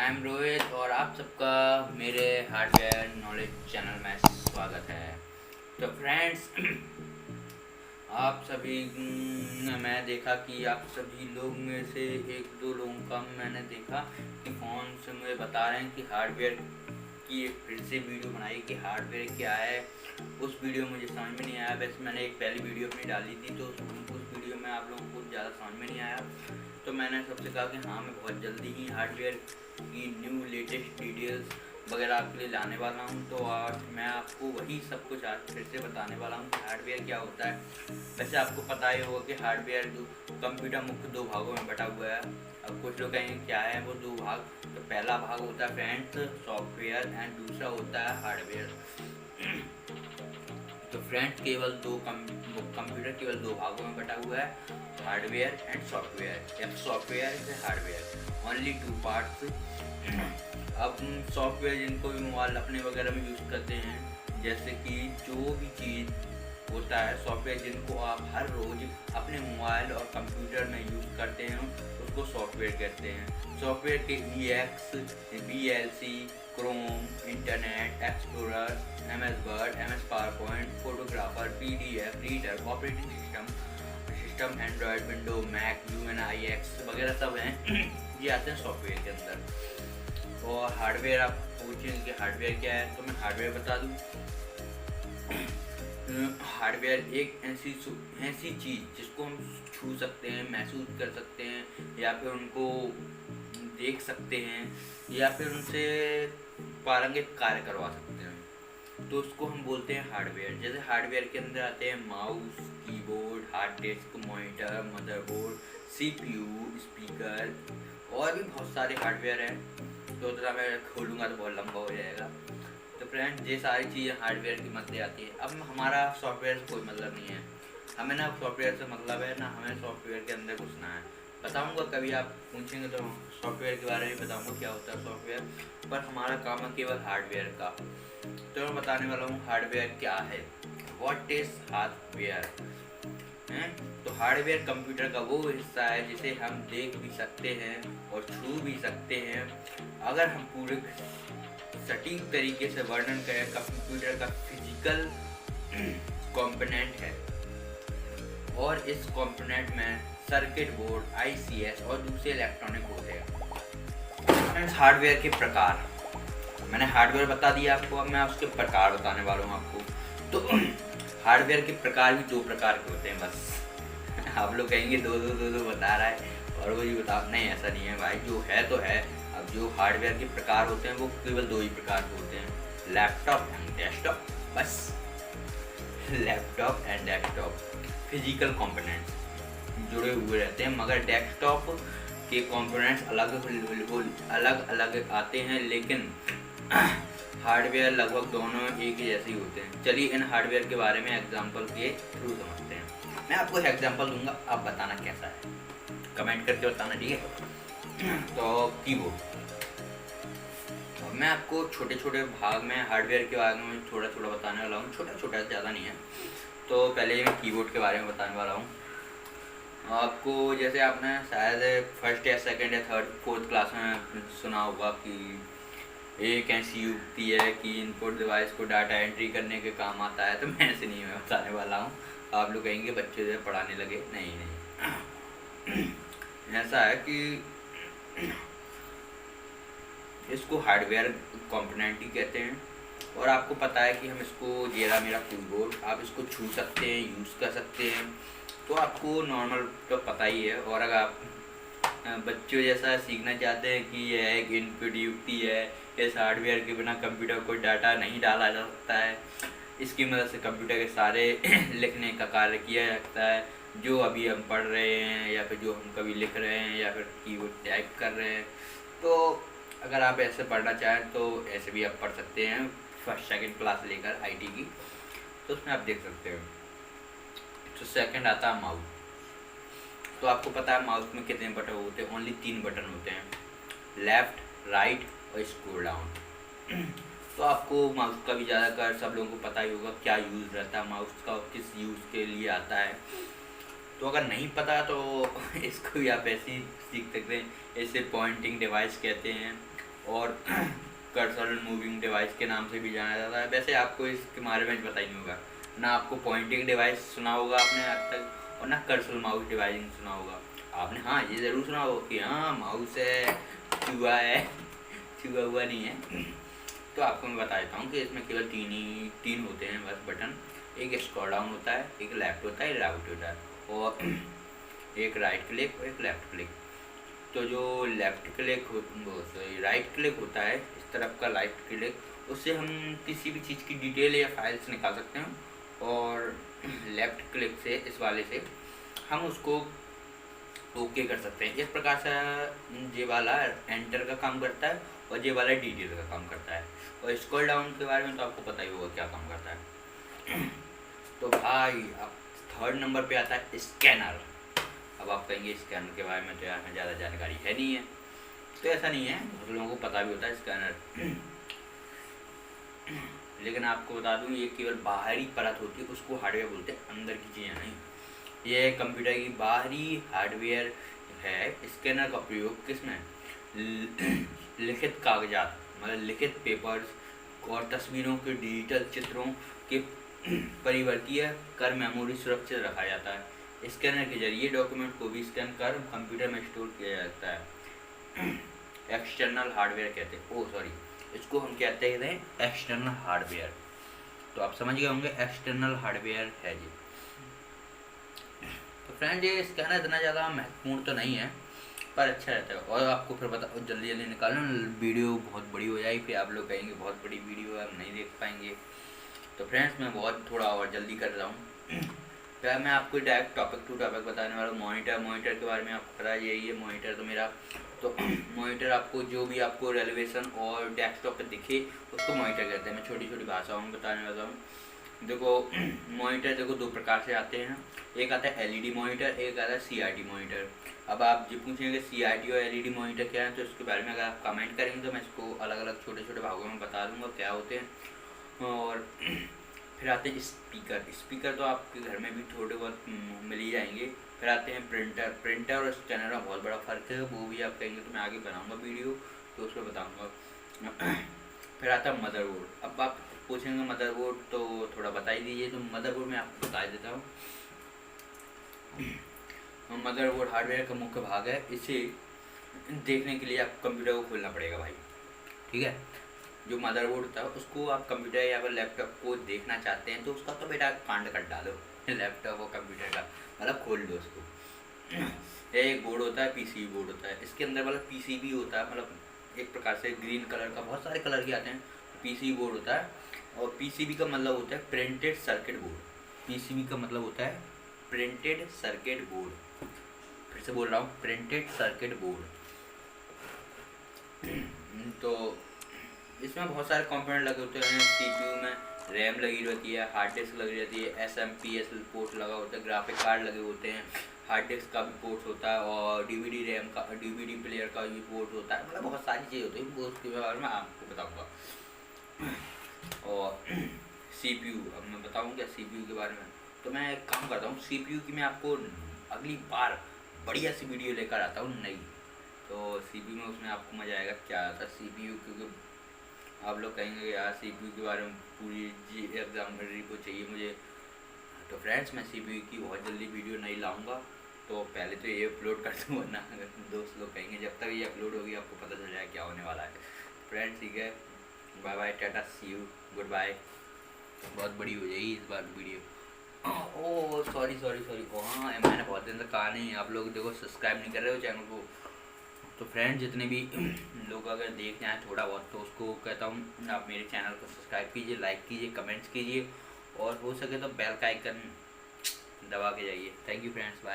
I am Rohit और आप सबका मेरे हार्डवेयर नॉलेज चैनल में स्वागत है। तो फ्रेंड्स, आप सभी मैं देखा कि आप सभी लोग में से एक दो लोगों का मैंने देखा कि फ़ोन से मुझे बता रहे हैं कि हार्डवेयर की एक फिर से वीडियो बनाई कि हार्डवेयर क्या है। उस वीडियो में मुझे समझ में नहीं आया। वैसे मैंने एक पहली वीडियो अपनी डाली थी तो उस वीडियो में आप लोगों को ज़्यादा समझ में नहीं आया। तो मैंने सबसे कहा कि हाँ, मैं बहुत जल्दी ही हार्डवेयर की न्यू लेटेस्ट डिटेल्स वगैरह आपके लिए लाने वाला हूँ। तो आज मैं आपको वही सब कुछ आज फिर से बताने वाला हूँ कि हार्डवेयर क्या होता है। वैसे आपको पता ही होगा कि हार्डवेयर कंप्यूटर मुख्य दो भागों में बटा हुआ है। अब कुछ लोग कहेंगे क्या है वो दो भाग। तो पहला भाग होता है फ्रेंड्स सॉफ्टवेयर एंड दूसरा होता है हार्डवेयर। तो फ्रेंड्स कंप्यूटर केवल दो भागों में बटा हुआ है, हार्डवेयर एंड सॉफ्टवेयर या software and hardware, only two parts. अब सॉफ्टवेयर जिनको भी मोबाइल अपने वगैरह में यूज़ करते हैं, जैसे कि जो भी चीज़ होता है सॉफ्टवेयर जिनको आप हर रोज़ अपने मोबाइल और कंप्यूटर में यूज़ करते हैं उसको सॉफ्टवेयर कहते हैं। सॉफ्टवेयर के EX, VLC, Chrome, Internet Explorer, MS Word, MS PowerPoint, photographer, PDF reader, operating system Android, window, Mac, UNIX वगैरह सब हैं। ये आते हैं सॉफ्टवेयर के अंदर। और हार्डवेयर आप पूछेंगे कि हार्डवेयर क्या है, तो मैं हार्डवेयर बता दूँ। हार्डवेयर एक ऐसी चीज़ जिसको हम छू सकते हैं, महसूस कर सकते हैं या फिर उनको देख सकते हैं या फिर उनसे प्रारंभिक कार्य करवा सकते हैं, तो उसको हम बोलते हैं हार्डवेयर। जैसे हार्डवेयर के अंदर आते हैं mouse, keyboard, hard disk, monitor, motherboard, CPU, speaker और भी बहुत सारे हार्डवेयर हैं। तो मैं खोलूँगा तो बहुत लंबा हो जाएगा। तो फ्रेंड्स, ये सारी चीज़ें हार्डवेयर की मदद आती है। अब हमारा सॉफ्टवेयर से कोई मतलब नहीं है, हमें ना सॉफ्टवेयर से मतलब है ना हमें सॉफ्टवेयर के अंदर घुसना है। बताऊंगा, कभी आप पूछेंगे तो सॉफ्टवेयर के बारे में बताऊंगा क्या होता है सॉफ्टवेयर, पर हमारा काम है केवल हार्डवेयर का। तो मैं बताने वाला हूँ हार्डवेयर क्या है। What is hardware? तो हार्डवेयर कंप्यूटर का वो हिस्सा है जिसे हम देख भी सकते हैं और छू भी सकते हैं। अगर हम पूरे सटीक तरीके से वर्णन करें, कंप्यूटर का फिजिकल कंपोनेंट है और इस कंपोनेंट में सर्किट बोर्ड, ICS और दूसरे इलेक्ट्रॉनिक होते हैं। हार्डवेयर के प्रकार, मैंने हार्डवेयर बता दिया आपको, अब मैं उसके प्रकार बताने वाला हूँ आपको। तो हार्डवेयर के प्रकार भी दो प्रकार के होते हैं बस। आप लोग कहेंगे दो बता रहा है और वो ही बता, नहीं ऐसा नहीं है भाई, जो है तो है। अब जो हार्डवेयर के प्रकार होते हैं वो केवल दो ही प्रकार के होते हैं, लैपटॉप एंड डेस्कटॉप, बस। Laptop and desktop physical components जुड़े हुए रहते हैं, मगर डेस्कटॉप के कंपोनेंट्स अलग अलग आते हैं, लेकिन हार्डवेयर लगभग दोनों एक ही जैसे ही होते हैं। चलिए इन हार्डवेयर के बारे में एग्जांपल के थ्रू समझते हैं। मैं आपको एग्जांपल दूंगा, आप बताना कैसा है, कमेंट करके बताना, ठीक है। तो कीबोर्ड, मैं आपको छोटे छोटे भाग में हार्डवेयर के बारे में थोड़ा थोड़ा बताने वाला हूँ, छोटा छोटा, ज़्यादा नहीं है। तो पहले मैं कीबोर्ड के बारे में बताने वाला हूँ आपको। जैसे आपने शायद फर्स्ट या सेकंड या थर्ड फोर्थ क्लास में सुना होगा कि एक ऐसी युक्ति है कि इनपुट डिवाइस को डाटा एंट्री करने के काम आता है। तो मैं ऐसे नहीं मैं बताने वाला हूँ। आप लोग कहेंगे बच्चे जो पढ़ाने लगे, नहीं ऐसा है कि इसको हार्डवेयर कंपोनेंट ही कहते हैं। और आपको पता है कि हम इसको, ये मेरा कीबोर्ड, आप इसको छू सकते हैं, यूज़ कर सकते हैं, तो आपको नॉर्मल तो पता ही है। और अगर आप बच्चों जैसा सीखना चाहते हैं कि यह एक इनपुट युक्ति है, इस हार्डवेयर के बिना कंप्यूटर को डाटा नहीं डाला जा सकता है, इसकी मदद से कंप्यूटर के सारे लिखने का कार्य किया जाता है, जो अभी हम पढ़ रहे हैं या फिर जो हम कभी लिख रहे हैं या फिर कीबोर्ड टाइप कर रहे हैं। तो अगर आप ऐसे पढ़ना चाहें तो ऐसे भी आप पढ़ सकते हैं, फर्स्ट सेकंड क्लास लेकर IT की, तो उसमें आप देख सकते हो। तो सेकंड आता है माउस। तो आपको पता है माउस में कितने बटन होते हैं? ओनली 3 बटन होते हैं, लेफ़्ट, राइट और स्क्रॉल डाउन। तो आपको माउस का भी ज़्यादातर सब लोगों को पता ही होगा क्या यूज़ रहता है माउस का, किस यूज़ के लिए आता है। तो अगर नहीं पता तो इसको भी आप ऐसे ही सीख सकते हैं। इसे पॉइंटिंग डिवाइस कहते हैं और कर्सर मूविंग डिवाइस के नाम से भी जाना जाता है। वैसे आपको इसके बारे में पता ही नहीं होगा, ना आपको पॉइंटिंग डिवाइस सुना होगा आपने आज तक, और ना कर्सर माउस डिवाइसिंग सुना होगा आपने। हाँ ये ज़रूर सुना होगा कि हाँ माउस है, चूहा है, चूहा हुआ नहीं है। तो आपको मैं बता देता हूँ कि इसमें केवल तीन होते हैं बस बटन। एक स्क्रॉल डाउन होता है, एक लेफ्ट होता है, राइट होता है, और एक राइट क्लिक और एक लेफ्ट क्लिक। तो जो लेफ्ट क्लिक राइट क्लिक होता है, इस तरफ का राइट क्लिक, उससे हम किसी भी चीज़ की डिटेल या फाइल्स निकाल सकते हैं। और लेफ्ट क्लिक से, इस वाले से, हम उसको ओके कर सकते हैं। इस प्रकार से ये वाला एंटर का काम करता है और ये वाला डिटेल का काम करता है। और स्क्रॉल डाउन के बारे में तो आपको पता ही होगा क्या काम करता है। तो भाई अब थर्ड नंबर पे आता है स्कैनर। अब आप कहेंगे स्कैनर के बारे में तो यार ज़्यादा जानकारी है नहीं है, तो ऐसा नहीं है, बहुत लोगों को पता भी होता है स्कैनर। लेकिन आपको बता दूं ये केवल बाहरी परत होती है, उसको हार्डवेयर बोलते हैं, अंदर की चीज़ें नहीं। ये कंप्यूटर की बाहरी हार्डवेयर है। स्कैनर का प्रयोग किसमें, लिखित कागजात मतलब लिखित पेपर्स और तस्वीरों के डिजिटल चित्रों के परिवर्तीय कर मेमोरी सुरक्षित रखा जाता है। स्कैनर के जरिए डॉक्यूमेंट को भी स्कैन कर कंप्यूटर में स्टोर किया जाता है। एक्सटर्नल हार्डवेयर कहते हैं, ओ सॉरी, इसको हम कहते हैं एक्सटर्नल हार्डवेयर। तो आप समझ गए होंगे एक्सटर्नल हार्डवेयर है जी। तो फ्रेंड ये स्कैनर इतना ज़्यादा महत्वपूर्ण तो नहीं है, पर अच्छा रहता है। और आपको फिर बता जल्दी जल्दी निकालो, वीडियो बहुत बड़ी हो जाएगी, फिर आप लोग कहेंगे बहुत बड़ी वीडियो है, हम नहीं देख पाएंगे। तो फ्रेंड्स मैं बहुत थोड़ा और जल्दी कर रहा हूँ। क्या मैं आपको डायरेक्ट टॉपिक टू टॉपिक बताने वाला हूँ। मॉनिटर के बारे में आपको पता है, यही है मॉनिटर तो मेरा। तो मॉनिटर आपको जो भी आपको रेलेवेशन और डेस्कटॉप पे दिखे उसको मॉनिटर कहते हैं। मैं छोटी छोटी भाषाओं में बताने वाला हूँ। देखो मॉनिटर देखो दो प्रकार से आते हैं, एक आता है एलईडी मॉनिटर, एक आता है सीआरटी मॉनिटर। अब आप जो पूछेंगे सीआरटी और एलईडी मॉनिटर क्या है, तो इसके बारे में अगर आप कमेंट करेंगे तो मैं इसको अलग अलग छोटे छोटे भागों में बता दूंगा क्या होते हैं। और फिर आते हैं स्पीकर तो आपके घर में भी थोड़े बहुत मिल ही जाएंगे। फिर आते हैं प्रिंटर और स्कैनर में बहुत बड़ा फ़र्क है, वो भी आप कहेंगे तो मैं आगे बनाऊंगा वीडियो तो उसमें बताऊंगा। फिर आता है मदरबोर्ड। अब आप पूछेंगे मदरबोर्ड तो थोड़ा बता ही दीजिए, तो मदरबोर्ड में आपको बता देता हूँ। मदरबोर्ड हार्डवेयर का मुख्य भाग है। इसे देखने के लिए आप कंप्यूटर को खोलना पड़ेगा भाई, ठीक है। जो मदरबोर्ड होता है उसको आप कंप्यूटर या फिर लैपटॉप को देखना चाहते हैं तो उसका तो बेटा कांड कर डालो लैपटॉप और कंप्यूटर का, मतलब खोल दो उसको। एक बोर्ड होता है, पीसीबी बोर्ड होता है। इसके अंदर मतलब पीसीबी होता है, मतलब एक प्रकार से ग्रीन कलर का, बहुत सारे कलर के आते हैं, पीसीबी बोर्ड होता है। और पीसीबी का मतलब होता है प्रिंटेड सर्किट बोर्ड। पीसीबी का मतलब होता है प्रिंटेड सर्किट बोर्ड। फिर से बोल रहा हूँ, प्रिंटेड सर्किट बोर्ड। तो इसमें बहुत सारे कंपोनेंट लगे होते हैं। सीपीयू में रैम लगी रहती है, हार्ड डिस्क लगी रहती है, एसएमपीएस पोर्ट लगा होता है, ग्राफिक कार्ड लगे होते हैं, हार्ड डिस्क का भी पोर्ट होता है, और डीवीडी रैम का, डीवीडी प्लेयर का भी पोर्ट होता है। मतलब बहुत सारी चीज़ें होती है, वो उसके बारे में आपको बताऊँगा। और सीपीयू, अब मैं बताऊँगा सीपीयू के बारे में। तो मैं एक काम करता हूँ, सीपीयू की मैं आपको अगली बार बढ़िया सी वीडियो लेकर आता हूँ नई। तो सीपीयू में उसमें आपको मज़ा आएगा क्या आता है सीपीयू, क्योंकि आप लोग कहेंगे यार सीपीयू के बारे में पूरी एग्जाम रिपोर्ट चाहिए मुझे। तो फ्रेंड्स मैं सीपीयू की बहुत जल्दी वीडियो नहीं लाऊंगा, तो पहले तो ये अपलोड कर दूँ, वरना दोस्त लोग कहेंगे जब तक ये अपलोड होगी आपको पता चल जाएगा क्या होने वाला है। फ्रेंड्स ठीक है, bye bye, tata, see you, good bye. बहुत बड़ी हो जाएगी इस बार वीडियो। ओह सॉरी, हाँ मैंने बहुत दिन तक कहा नहीं, आप लोग देखो सब्सक्राइब नहीं कर रहे हो चैनल को। तो फ्रेंड जितने भी लोग अगर देख जाएँ थोड़ा बहुत, तो उसको कहता हूँ आप मेरे चैनल को सब्सक्राइब कीजिए, लाइक कीजिए, कमेंट्स कीजिए, और हो सके तो बेल का आइकन दबा के जाइए। Thank you friends, bye.